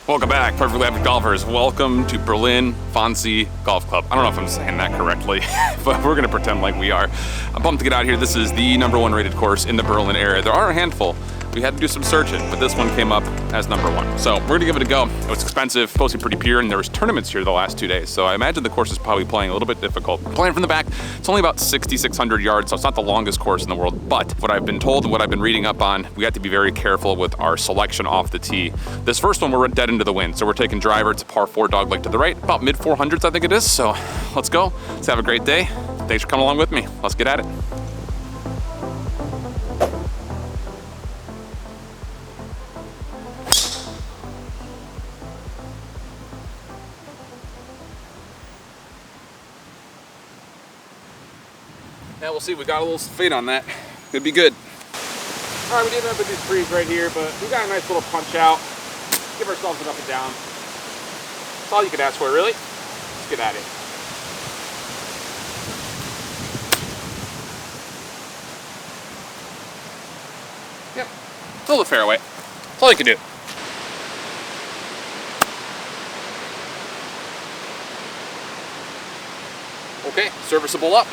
Welcome back, Perfectly Average Golfers. Welcome to Berlin Wannsee Golf Club. I don't know if I'm saying that correctly, but we're gonna pretend like we are. I'm pumped to get out here. This is the #1 rated course in the Berlin area. There are a handful. We had to do some searching, but this one came up as #1. So we're gonna give it a go. It was expensive, supposed to be pretty pure, and there was tournaments here the last 2 days. So I imagine the course is probably playing a little bit difficult. Playing from the back, it's only about 6,600 yards, so it's not the longest course in the world. But what I've been told and what I've been reading up on, we have to be very careful with our selection off the tee. This first one, we're dead into the wind. So we're taking driver, it's a par 4 dogleg to the right, about mid 400s, I think it is. So let's go, let's have a great day. Thanks for coming along with me. Let's get at it. Yeah, we'll see. We got a little fade on that. Could be good. All right, we didn't have these trees right here, but we got a nice little punch out. Give ourselves an up and down. That's all you could ask for, really. Let's get at it. Yep, still the fairway. That's all you can do. Okay, serviceable up.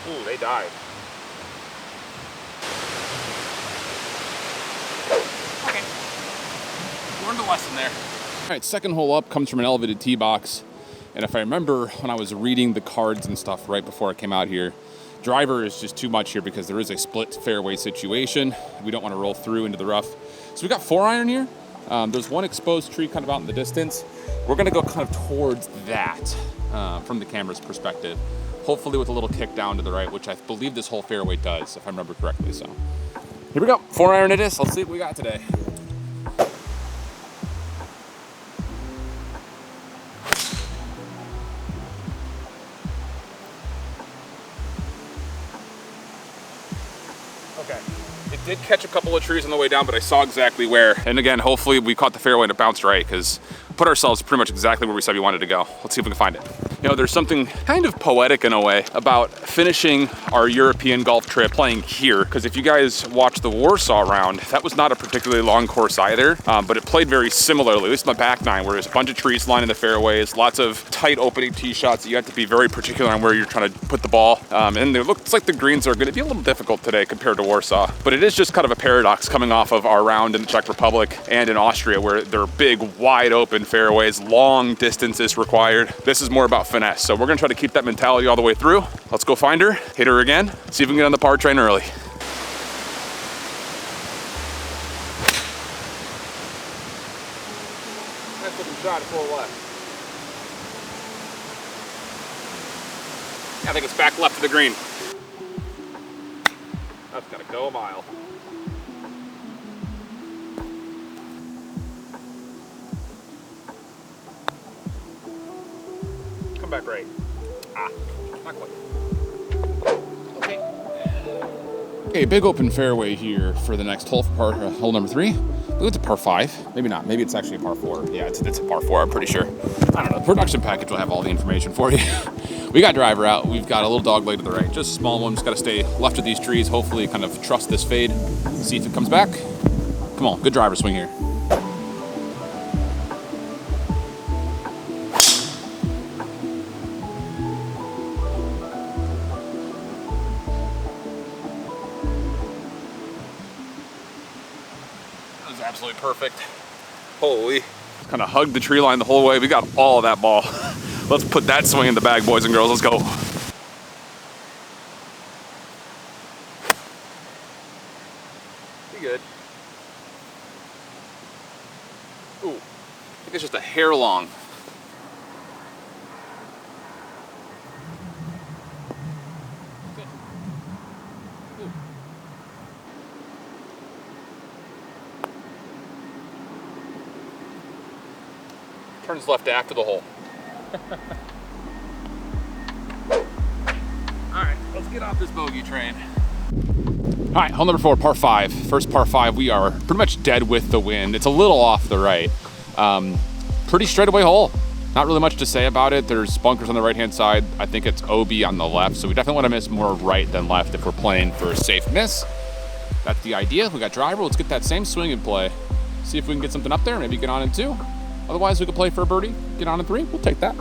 Ooh, they died. Okay. Learned a lesson there. All right, second hole up comes from an elevated tee box. And if I remember when I was reading the cards and stuff right before I came out here, driver is just too much here because there is a split fairway situation. We don't want to roll through into the rough. So we got 4-iron here. There's one exposed tree kind of out in the distance. We're gonna go kind of towards that from the camera's perspective. Hopefully with a little kick down to the right, which I believe this whole fairway does, if I remember correctly. So here we go, 4-iron it is. Let's see what we got today. Okay. It did catch a couple of trees on the way down, but I saw exactly where. And again, hopefully we caught the fairway and it bounced right, because put ourselves pretty much exactly where we said we wanted to go. Let's see if we can find it. You know, there's something kind of poetic in a way about finishing our European golf trip playing here, because if you guys watched the Warsaw round, that was not a particularly long course either, but it played very similarly, at least in the back nine, where there's a bunch of trees lining the fairways, lots of tight opening tee shots that you have to be very particular on where you're trying to put the ball. And it looks like the greens are going to be a little difficult today compared to Warsaw, but it is just kind of a paradox coming off of our round in the Czech Republic and in Austria, where they're big, wide open fairways, long distances required. This is more about finesse. So we're gonna try to keep that mentality all the way through. Let's go find her, hit her again, see if we can get on the par train early. Nice looking shot, 4 left. I think it's back left of the green. That's gotta go a mile. Come back right. Ah, not quite. Okay. Okay, big open fairway here for the next hole for hole number 3. I believe it's a par 5. Maybe not. Maybe it's actually a par 4. Yeah, it's a par 4, I'm pretty sure. I don't know. The production package will have all the information for you. We got driver out. We've got a little dog leg to the right. Just a small one. Just got to stay left of these trees. Hopefully kind of trust this fade. See if it comes back. Come on, good driver swing here. Absolutely perfect. Holy. Kind of hugged the tree line the whole way. We got all of that ball. Let's put that swing in the bag, boys and girls. Let's go. Be good. Ooh, I think it's just a hair long. Turns left after the hole. All right, let's get off this bogey train. All right, hole number 4, par 5. First par 5, we are pretty much dead with the wind. It's a little off the right. Pretty straightaway hole. Not really much to say about it. There's bunkers on the right-hand side. I think it's OB on the left, so we definitely want to miss more right than left if we're playing for a safe miss. that's the idea. We got driver. Let's get that same swing in play. See if we can get something up there. Maybe get on in 2. Otherwise, we could play for a birdie. Get on in 3. We'll take that.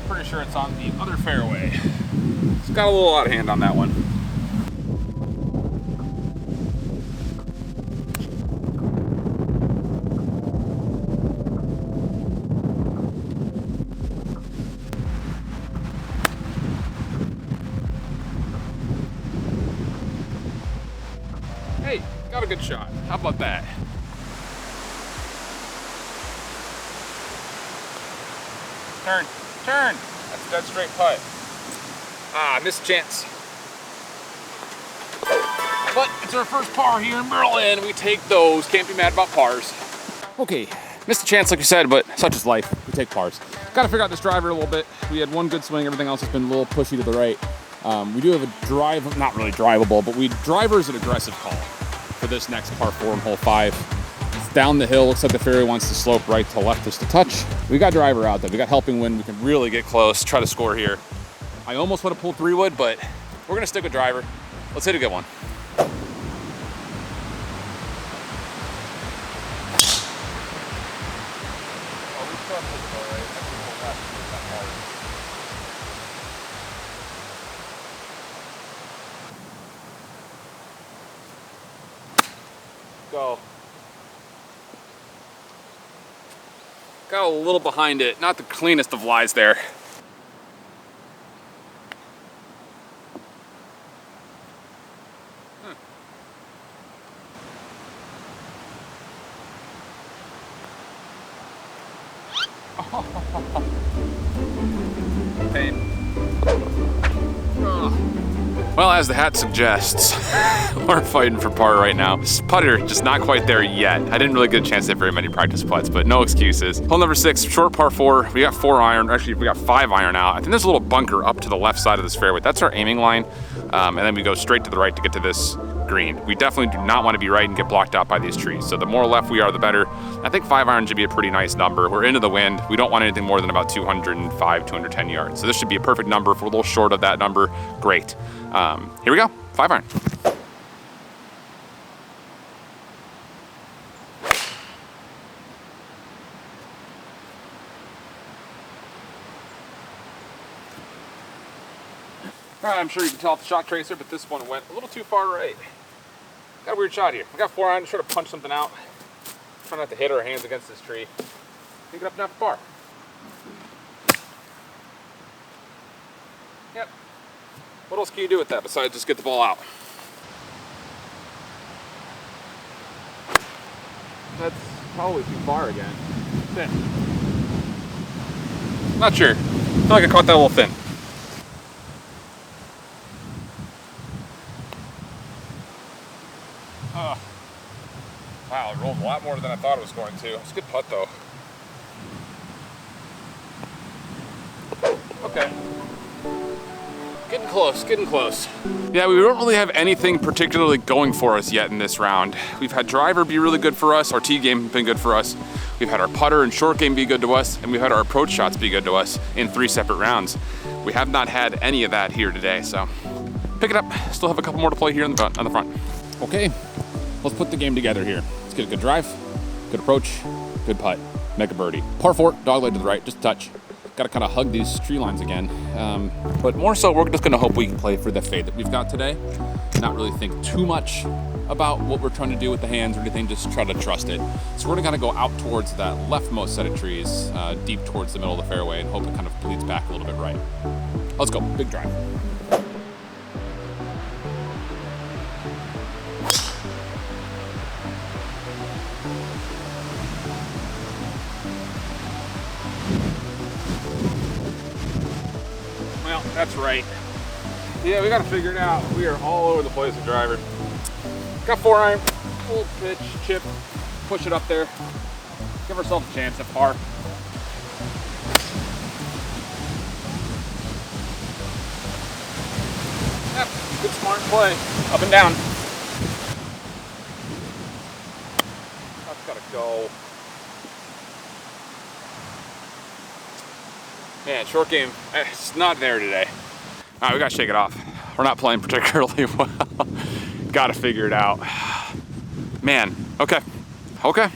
Pretty sure it's on the other fairway. It's got a little out of hand on that one. Hey, got a good shot. How about that? Turn, turn. That's a dead straight putt. Ah, missed chance. But it's our first par here in Berlin. We take those. Can't be mad about pars. Okay, missed a chance like you said, but such is life. We take pars. Got to figure out this driver a little bit. We had one good swing. Everything else has been a little pushy to the right. We do have a drive, not really drivable, but driver is an aggressive call for this next par 4 on hole 5. It's down the hill. Looks like the fairway wants to slope right to left just a touch. We got driver out there. We got helping wind. We can really get close, try to score here. I almost want to pull 3-wood, but we're gonna stick with driver. Let's hit a good one. Go. Got a little behind it. Not the cleanest of lies there. Pain. Well, as the hat suggests, we're fighting for par right now. This putter just not quite there yet. I didn't really get a chance to hit very many practice putts, but no excuses. Hole number 6, short par 4. We got 4 iron. Actually, we got 5 iron out. I think there's a little bunker up to the left side of this fairway. That's our aiming line, and then we go straight to the right to get to this green. We definitely do not want to be right and get blocked out by these trees. So the more left we are, the better. I think 5 iron should be a pretty nice number. We're into the wind. We don't want anything more than about 205, 210 yards. So this should be a perfect number. If we're a little short of that number, great. Here we go, 5 iron. All right, I'm sure you can tell off the shot tracer, but this one went a little too far right. Got a weird shot here. We got 4 iron, try to punch something out. Try not to hit our hands against this tree. Pick it up now for par. Yep. What else can you do with that besides just get the ball out? That's probably too far again. Thin. Not sure. I feel like I caught that a little thin. Wow, it rolled a lot more than I thought it was going to. It's a good putt though. Okay. Getting close, getting close. Yeah, we don't really have anything particularly going for us yet in this round. We've had driver be really good for us, our tee game been good for us. We've had our putter and short game be good to us, and we've had our approach shots be good to us in 3 separate rounds. We have not had any of that here today, so pick it up. Still have a couple more to play here on the front. Okay, let's put the game together here. Let's get a good drive, good approach, good putt, make a birdie. Par 4, dogleg to the right, just a touch. Got to kind of hug these tree lines again. But more so, we're just going to hope we can play for the fade that we've got today. Not really think too much about what we're trying to do with the hands or anything, just try to trust it. So we're going to go out towards that leftmost set of trees, deep towards the middle of the fairway, and hope it kind of bleeds back a little bit right. Let's go, big drive. Well, that's right. Yeah, we got to figure it out. We are all over the place with driver. Got 4 iron, full pitch, chip, push it up there. Give ourselves a chance at par. Yep, good smart play, up and down. go. Man, short game, it's not there today. All right, we gotta shake it off. We're not playing particularly well. Gotta figure it out. Man, okay. Okay.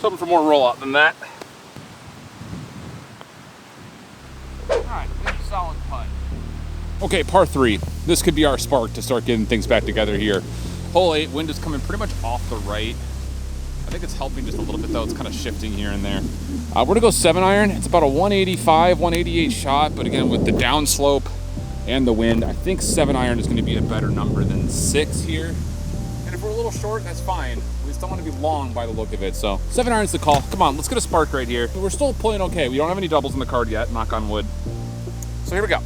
Something for more rollout than that. All right, big solid putt. Okay, par 3. This could be our spark to start getting things back together here. Hole 8, wind is coming pretty much off the right. I think it's helping just a little bit though. It's kind of shifting here and there. We're gonna go 7-iron. It's about a 185, 188 shot, but again, with the downslope and the wind, I think 7-iron is gonna be a better number than 6 here. And if we're a little short, that's fine. We just don't want to be long by the look of it. So 7-iron's the call. Come on, let's get a spark right here. We're still playing okay. We don't have any doubles in the card yet, knock on wood. So here we go. Too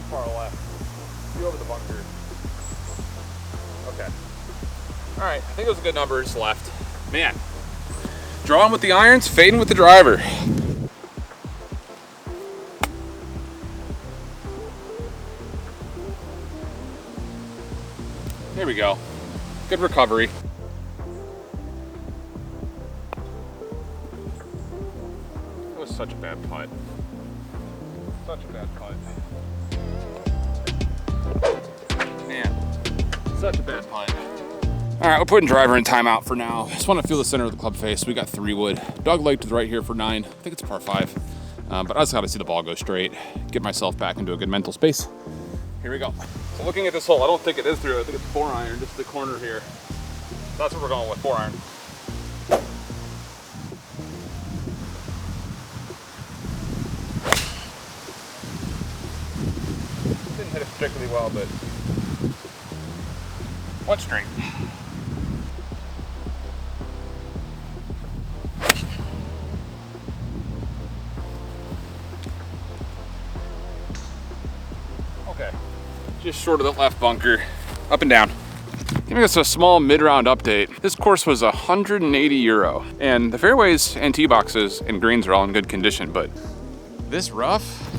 far left. Be over the bunker. Okay. All right, I think those are good numbers left. Man, drawing with the irons, fading with the driver. There we go. Good recovery. That was such a bad putt. Such a bad putt. Man, such a bad putt. All right, we're putting driver in timeout for now. Just want to feel the center of the club face. We got 3 wood. Dog leg to the right here for 9. I think it's a par 5. But I just got to see the ball go straight. Get myself back into a good mental space. Here we go. So looking at this hole, I don't think it is through. I think it's 4-iron, just the corner here. That's what we're going with, 4-iron. Didn't hit it particularly well, but went straight. Okay, just short of the left bunker, up and down. Giving us a small mid-round update. This course was 180 euro, and the fairways and tee boxes and greens are all in good condition, but this rough,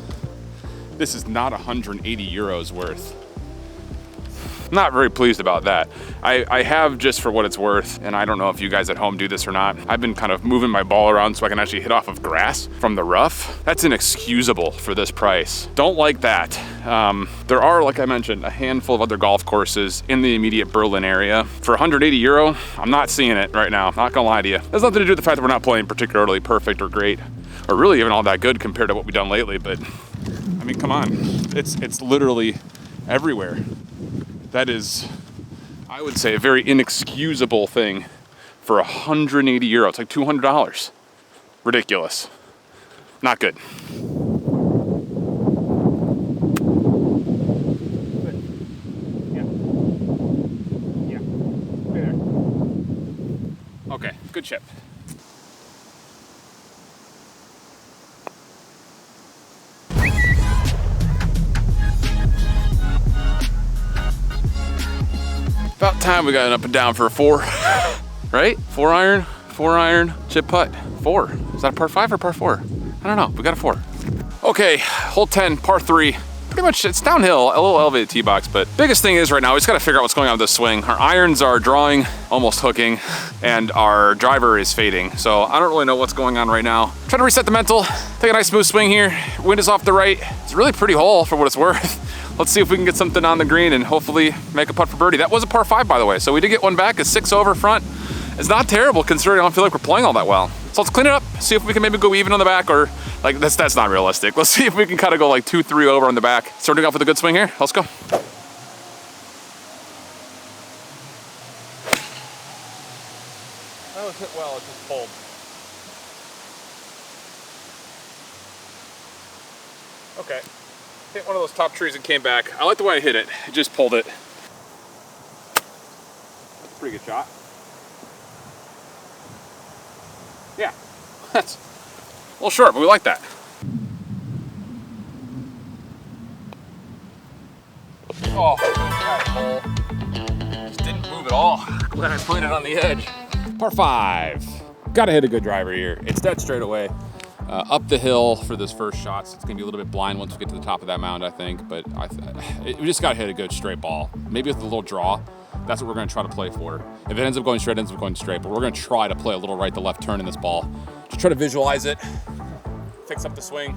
this is not 180 euros worth. Not very pleased about that. I have, just for what it's worth, and I don't know if you guys at home do this or not, I've been kind of moving my ball around so I can actually hit off of grass from the rough. That's inexcusable for this price. Don't like that. There are, like I mentioned, a handful of other golf courses in the immediate Berlin area. For 180 euro, I'm not seeing it right now, not gonna lie to you. It has nothing to do with the fact that we're not playing particularly perfect or great, or really even all that good compared to what we've done lately, but I mean, come on. It's literally everywhere. That is, I would say, a very inexcusable thing for 180 euro. It's like $200. Ridiculous. Not good. Yeah. Okay, good chip. About time we got an up and down for a 4, right? 4-iron, chip putt, 4. Is that a par 5 or par 4? I don't know, we got a 4. Okay, hole 10, par 3. Pretty much, it's downhill, a little elevated tee box, but biggest thing is right now, we just gotta figure out what's going on with this swing. Our irons are drawing, almost hooking, and our driver is fading. So I don't really know what's going on right now. Trying to reset the mental, take a nice smooth swing here. Wind is off the right. It's a really pretty hole for what it's worth. Let's see if we can get something on the green and hopefully make a putt for birdie. That was a par 5, by the way, so we did get one back. A 6 over front. It's not terrible considering I don't feel like we're playing all that well. So let's clean it up, see if we can maybe go even on the back, or like that's not realistic. Let's see if we can kind of go like 2-3 over on the back. Starting off with a good swing here. Let's go. That was hit well, it just pulled. Okay. Hit one of those top trees and came back. I like the way I hit it. It just pulled it. Pretty good shot. Yeah, that's a little short, but we like that. Oh, that hole just didn't move at all. Glad I put it on the edge. Par 5. Gotta hit a good driver here. It's dead straight away. up the hill for this first shot, so it's gonna be a little bit blind once we get to the top of that mound, I think. But we just gotta hit a good straight ball. Maybe with a little draw, that's what we're gonna try to play for. If it ends up going straight, it ends up going straight. But we're gonna try to play a little right to left turn in this ball. Just try to visualize it, fix up the swing,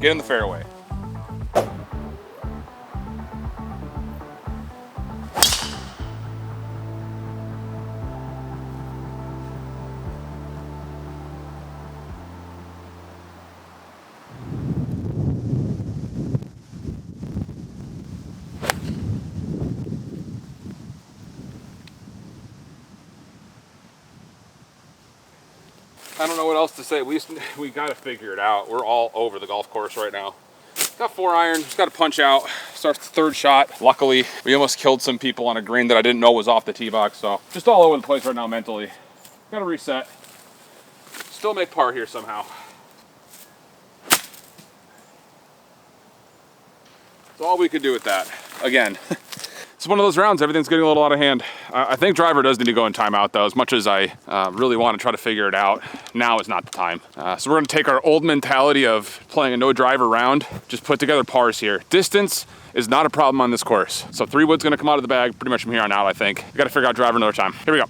get in the fairway. I don't know what else to say. We got to figure it out. We're all over the golf course right now. Got 4 iron, just got to punch out. Starts the third shot. Luckily, we almost killed some people on a green that I didn't know was off the tee box. So just all over the place right now mentally. Got to reset. Still make par here somehow. That's all we could do with that. Again, it's one of those rounds, everything's getting a little out of hand. I think driver does need to go in timeout though. As much as I really want to try to figure it out, now is not the time. So we're gonna take our old mentality of playing a no driver round, just put together pars here. Distance is not a problem on this course. So 3 wood's gonna come out of the bag pretty much from here on out, I think. We gotta figure out driver another time. Here we go.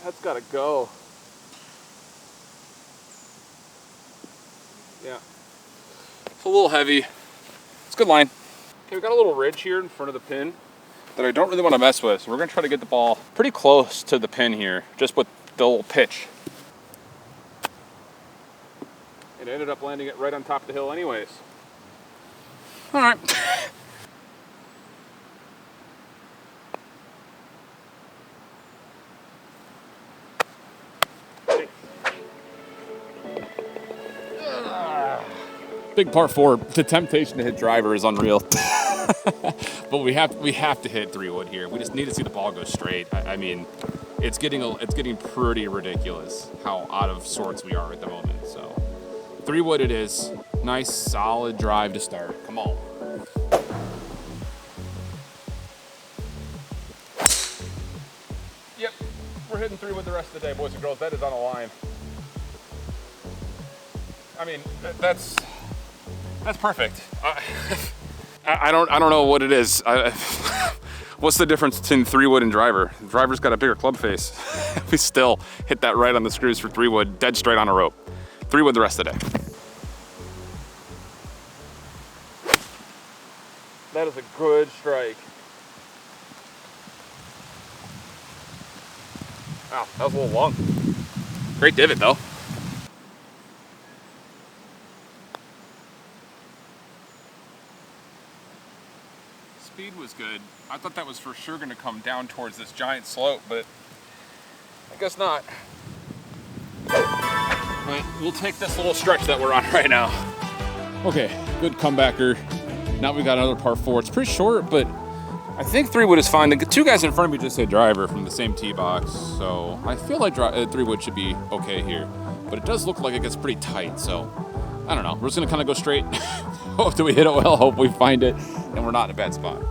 That's gotta go. Yeah. It's a little heavy. It's a good line. Okay, we got a little ridge here in front of the pin that I don't really want to mess with. So we're gonna try to get the ball pretty close to the pin here, just with the little pitch. It ended up landing it right on top of the hill anyways. All right. Big par 4. The temptation to hit driver is unreal. But we have to hit 3 wood here. We just need to see the ball go straight. I mean, it's getting pretty ridiculous how out of sorts we are at the moment. So 3 wood it is. Nice solid drive to start. Come on. Yep, we're hitting 3 wood the rest of the day, boys and girls. That is on a line. I mean, that's perfect. I don't know what it is. What's the difference between 3 wood and driver? The driver's got a bigger club face. We still hit that right on the screws for 3 wood, dead straight on a rope. 3 wood the rest of the day. That is a good strike. Wow, that was a little long. Great divot though. Speed was good. I thought that was for sure going to come down towards this giant slope, but I guess not. But we'll take this little stretch that we're on right now. Okay, good comebacker. Now we got another par 4. It's pretty short, but I think 3 wood is fine. The 2 guys in front of me just hit driver from the same tee box, so I feel like 3 wood should be okay here. But it does look like it gets pretty tight, so I don't know. We're just going to kind of go straight. Hope that we hit it well, hope we find it, and we're not in a bad spot.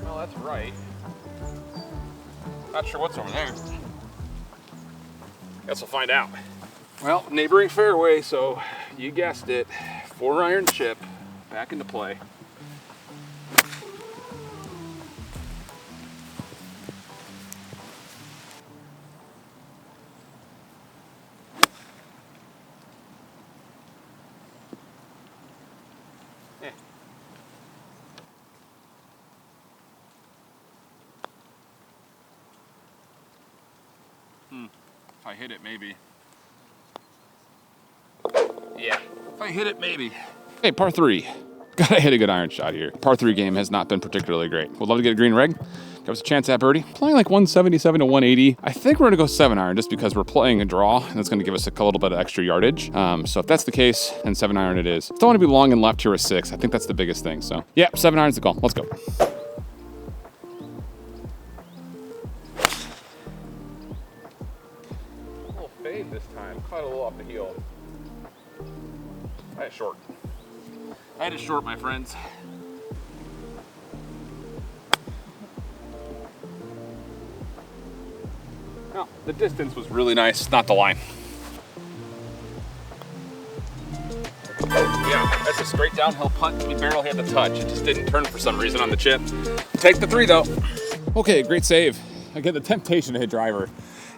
Well, that's right. Not sure what's over there. Guess we'll find out. Well, neighboring fairway, so you guessed it. 4 iron chip, back into play. If I hit it, maybe. Yeah, if I hit it, maybe. Hey, par 3. Gotta hit a good iron shot here. Par 3 game has not been particularly great. Would love to get a green reg. Give us a chance at birdie. Playing like 177 to 180. I think we're gonna go 7 iron just because we're playing a draw and it's gonna give us a little bit of extra yardage. So if that's the case, then 7 iron it is. Don't want to be long and left here with 6. I think that's the biggest thing. So yeah, 7 iron's the call. Let's go. This time, caught a little off the heel. That's short. That is short, my friends. Well, the distance was really nice, not the line. Yeah, that's a straight downhill putt. We barely had the touch. It just didn't turn for some reason on the chip. Take the 3 though. Okay, great save. Again, the temptation to hit driver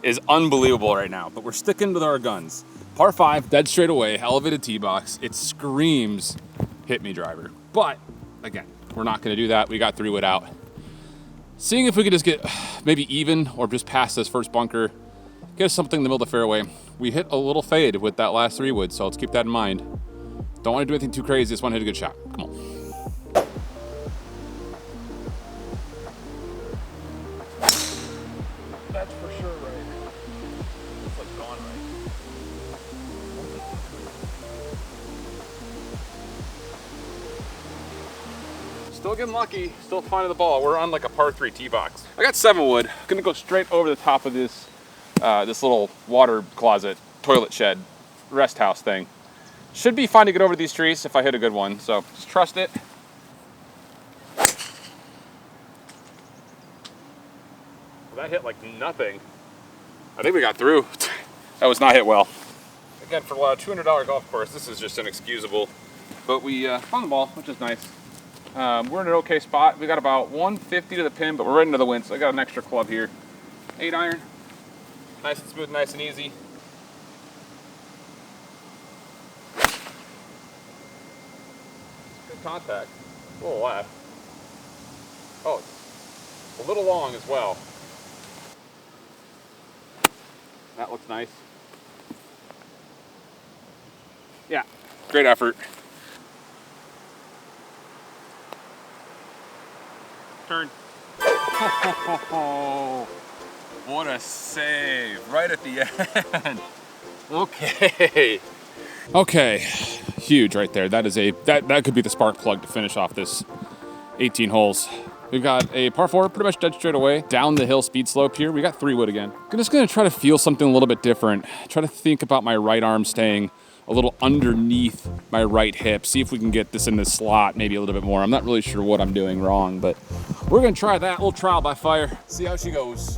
is unbelievable right now, but we're sticking with our guns. Par 5, dead straight away, elevated tee box. It screams, hit me driver. But again, we're not gonna do that. We got 3 wood out. Seeing if we could just get maybe even or just past this first bunker, get us something in the middle of the fairway. We hit a little fade with that last 3 wood, so let's keep that in mind. Don't want to do anything too crazy, just want to hit a good shot. Come on. That's for sure right. It's like gone right. Still getting lucky, still finding the ball. We're on like a par 3 tee box. I got 7 wood. Gonna go straight over the top of this this little water closet, toilet shed, rest house thing. Should be fine to get over these trees if I hit a good one, so just trust it. Well, that hit like nothing. I think we got through. That was not hit well. Again, for a $200 golf course, this is just inexcusable. But we found the ball, which is nice. We're in an okay spot. We got about 150 to the pin, but we're right into the wind, so I got an extra club here. 8 iron. Nice and smooth, nice and easy. Good contact. A little left. Oh, it's a little long as well. That looks nice. Yeah, great effort. Turn. Oh, what a save right at the end. Okay. Okay, huge right there. That is that could be the spark plug to finish off this 18 holes. We've got a par 4, pretty much dead straight away, down the hill speed slope here. We got 3 wood again. I'm just gonna try to feel something a little bit different. Try to think about my right arm staying a little underneath my right hip. See if we can get this in this slot maybe a little bit more. I'm not really sure what I'm doing wrong, but we're gonna try that. A little trial by fire. See how she goes.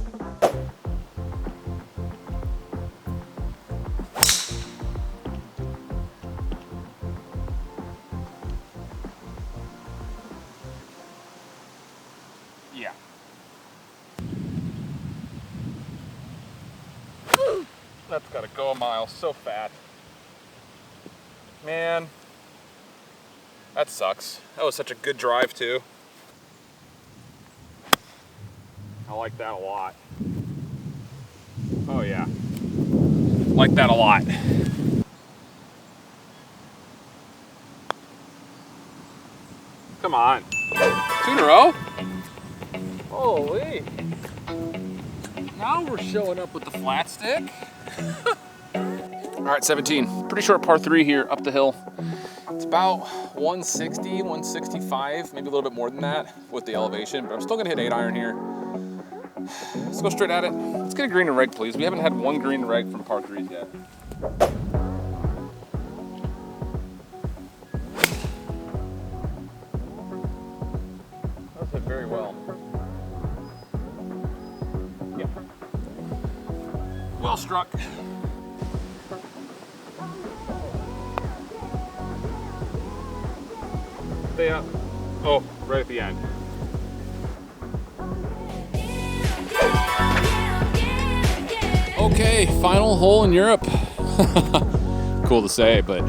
Yeah. That's gotta go a mile so fat. Man, that sucks. That was such a good drive too. I like that a lot. Oh yeah. Like that a lot. 'Come on. 2 in a row? Holy. Now we're showing up with the flat stick. All right, 17. Pretty short par 3 here up the hill. It's about 160, 165, maybe a little bit more than that with the elevation, but I'm still gonna hit 8 iron here. Let's go straight at it. Let's get a green and reg, please. We haven't had one green and reg from par 3s yet. That's hit very well. Yeah. Well struck. Stay up. Oh, right at the end. Okay, final hole in Europe. Cool to say, but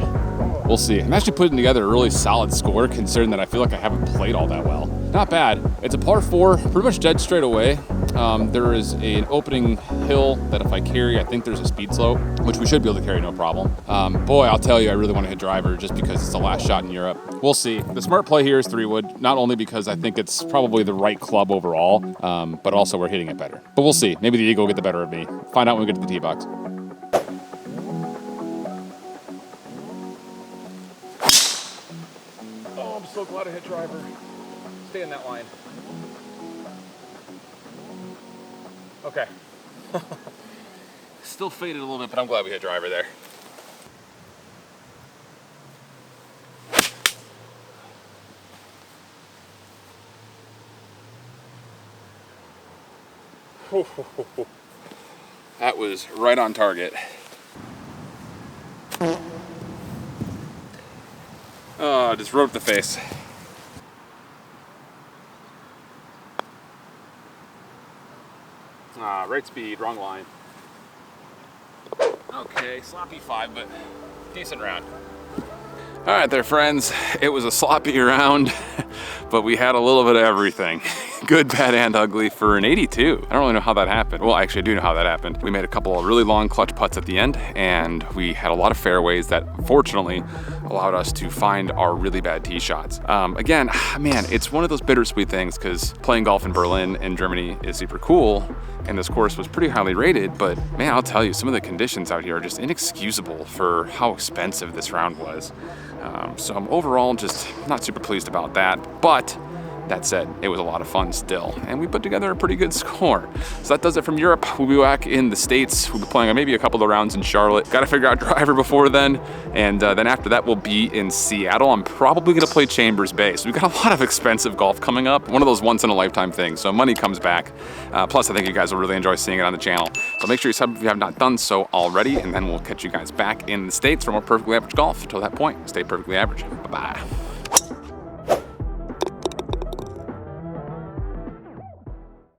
we'll see. I'm actually putting together a really solid score considering that I feel like I haven't played all that well. Not bad. It's a par 4, pretty much dead straight away. There is an opening hill that if I carry, I think there's a speed slope, which we should be able to carry no problem. Boy, I'll tell you, I really want to hit driver just because it's the last shot in Europe. We'll see. The smart play here is 3 wood, not only because I think it's probably the right club overall, but also we're hitting it better. But we'll see. Maybe the eagle will get the better of me. Find out when we get to the tee box. Oh, I'm so glad I hit driver. Stay in that line. Okay. Still faded a little bit, but I'm glad we hit driver there. That was right on target. Oh, just rode up the face. Right speed, wrong line. Okay, sloppy 5, but decent round. All right there, friends. It was a sloppy round, but we had a little bit of everything. Good, bad, and ugly for an 82. I don't really know how that happened. Well, actually, I do know how that happened. We made a couple of really long clutch putts at the end, and we had a lot of fairways that fortunately allowed us to find our really bad tee shots. Again, man, it's one of those bittersweet things because playing golf in Berlin in Germany is super cool, and this course was pretty highly rated, but man, I'll tell you, some of the conditions out here are just inexcusable for how expensive this round was. So I'm overall just not super pleased about that, but that said, it was a lot of fun still, and we put together a pretty good score. So that does it from Europe. We'll be back in the States. We'll be playing on maybe a couple of rounds in Charlotte. Got to figure out driver before then, and then after that we'll be in Seattle. I'm probably gonna play Chambers Bay. So we've got a lot of expensive golf coming up. One of those once-in-a-lifetime things, so money comes back. Plus, I think you guys will really enjoy seeing it on the channel. So make sure you sub if you have not done so already, and then we'll catch you guys back in the States for more Perfectly Average Golf. Until that point, stay perfectly average. Bye-bye.